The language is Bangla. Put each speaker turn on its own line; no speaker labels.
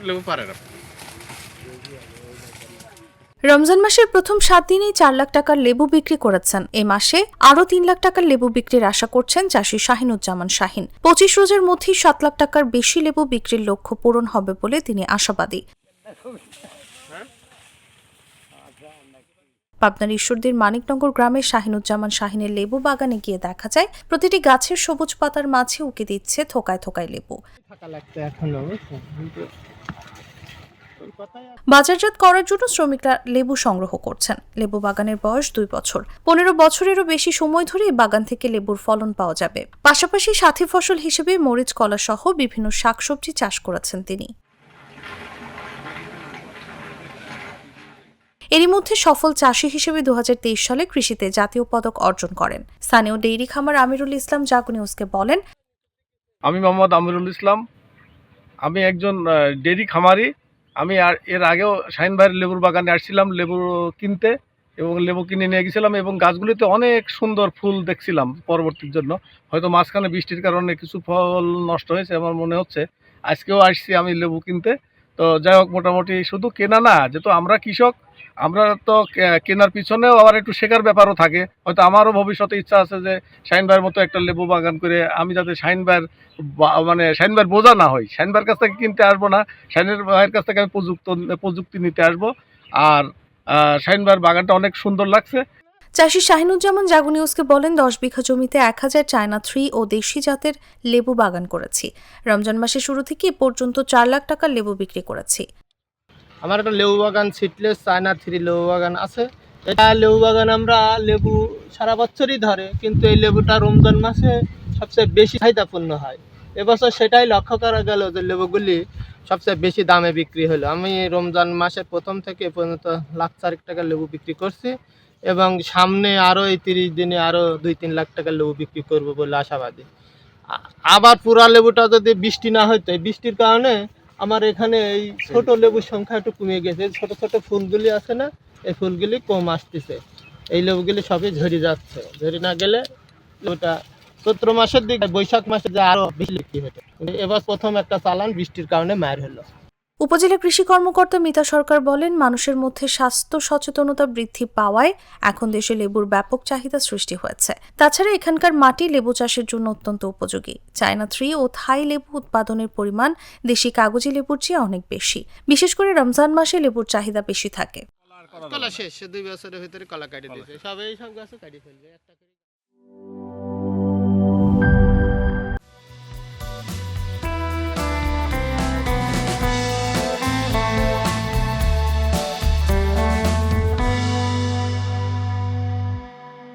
লেবু পারেন আপনি।
রমজান মাসের প্রথম 7 দিনেই 4 লাখ টাকার লেবু বিক্রি করেছেন। এ মাসে আরও 3 লাখ টাকার লেবু বিক্রির আশা করছেন চাষি শাহিনুজ্জামান শাহিন। 25 রোজার মধ্যেই 7 লাখ টাকার বেশি লেবু বিক্রির লক্ষ্য পূরণ হবে বলে তিনি আশাবাদী। পাবনার ঈশ্বরদীর মানিকনগর গ্রামের শাহিনুজ্জামান শাহিনের লেবু বাগানে গিয়ে দেখা যায় প্রতিটি গাছের সবুজ পাতার মাঝে উকি দিচ্ছে থোকায় থোকায় লেবু। বাজারজাত করার জন্য শ্রমিকরা লেবু সংগ্রহ করছেন। লেবু বাগানের বয়স 2 বছর। 15 বছরেরও বেশি সময় ধরে এই বাগান থেকে লেবুর ফলন পাওয়া যাবে। পাশাপাশি সাথী ফসল হিসেবে মরিচ, কলা সহ বিভিন্ন শাকসবজি চাষ করেছেন তিনি। এরই মধ্যে সফল চাষি হিসেবে 2023 সালে কৃষিতে জাতীয় পদক অর্জন করেন। স্থানীয় ডেইরি খামার আমিরুল ইসলাম জাগো নিউজকে বলেন,
আমি মোহাম্মদ আমিরুল ইসলাম। আমি একজন ডেইরি খামারি। আমি এর আগেও শাহিন ভাইয়ের লেবুর বাগানে আসছিলাম লেবু কিনতে, এবং লেবু কিনে নিয়ে গেছিলাম, এবং গাছগুলিতে অনেক সুন্দর ফুল দেখছিলাম। পরবর্তীর জন্য হয়তো মাঝখানে বৃষ্টির কারণে কিছু ফল নষ্ট হয়েছে আমার মনে হচ্ছে। আজকেও আসছি আমি লেবু কিনতে। তো যাই হোক, মোটামুটি শুধু কেনা না, যেহেতু আমরা কৃষক, আমরা তো কেনার পিছনেও আবার একটু শেখার ব্যাপারও থাকে। হয়তো আমারও ভবিষ্যতে ইচ্ছা আছে যে শাহিন ভাইয়ের মতো একটা লেবু বাগান করে আমি যাতে শাহিন ভাইয়ের মানে শাহিন ভাইয়ের বোঝা না হই। শাহিন ভাইয়ের কাছ থেকে কিনতে আসবো না, শাহিনের ভাইয়ের কাছ থেকে আমি প্রযুক্তি নিতে আসবো। আর শাহিন ভাইয়ের বাগানটা অনেক সুন্দর লাগছে।
চাষি শাহিনুজ্জামান জাগো নিউজকে বলেন, 10 বিঘা জমিতে 1000 চায়না 3 ও দেশি জাতের লেবু বাগান করেছি। রমজান মাসের শুরু থেকে এ পর্যন্ত 4 লাখ টাকার লেবু বিক্রি করেছি।
আমার একটা লেবু বাগান সিডলেস চায়না 3 লেবু বাগান আছে। এটা লেবু বাগান আমরা লেবু সারা বছরই ধরে, কিন্তু এই লেবুটা রমজান মাসে সবচেয়ে বেশি চাহিদাপূর্ণ হয়। এবছর সেটাই লক্ষ্য করা গেল যে লেবুগুলি সবচেয়ে বেশি দামে বিক্রি হলো। আমি রমজান মাসের প্রথম থেকে এ পর্যন্ত 1,04,000 টাকার লেবু বিক্রি করছি, এবং সামনে আরও এই 30 দিনে আরও 2-3 লাখ টাকার লেবু বিক্রি করব বলে আশাবাদী। আবার পুরা লেবুটা যদি বৃষ্টি না হইতো, এই বৃষ্টির কারণে আমার এখানে এই ছোট লেবুর সংখ্যা একটু কমে গেছে। ছোট ছোট ফুলগুলি আছে না, এই ফুলগুলি কম আসতেছে। এই লেবুগুলি সবই ঝরে যাচ্ছে। ঝরে না গেলে লেবুটা চৈত্র মাসের দিকে, বৈশাখ মাসে যে আরো বেশি বিক্রি হতো, কিন্তু এবার প্রথম একটা চালান বৃষ্টির কারণে মার হলো।
উপজেলা কৃষি কর্মকর্তা মিতা সরকার বলেন, মানুষের মধ্যে স্বাস্থ্য সচেতনতা বৃদ্ধি পাওয়ায় এখন দেশে লেবুর ব্যাপক চাহিদা সৃষ্টি হয়েছে। তাছাড়া এখানকার মাটি লেবু চাষের জন্য অত্যন্ত উপযোগী। চায়না 3 ও থাই লেবু উৎপাদনের পরিমাণ দেশি কাগজি লেবুর চেয়ে অনেক বেশি। বিশেষ করে রমজান মাসে লেবুর চাহিদা বেশি থাকে।
কলা শেষ 2 বছরের ভিতরে কলা কাটি দিয়েছে, সব গাছে কাটি ফেলবে একটা করে।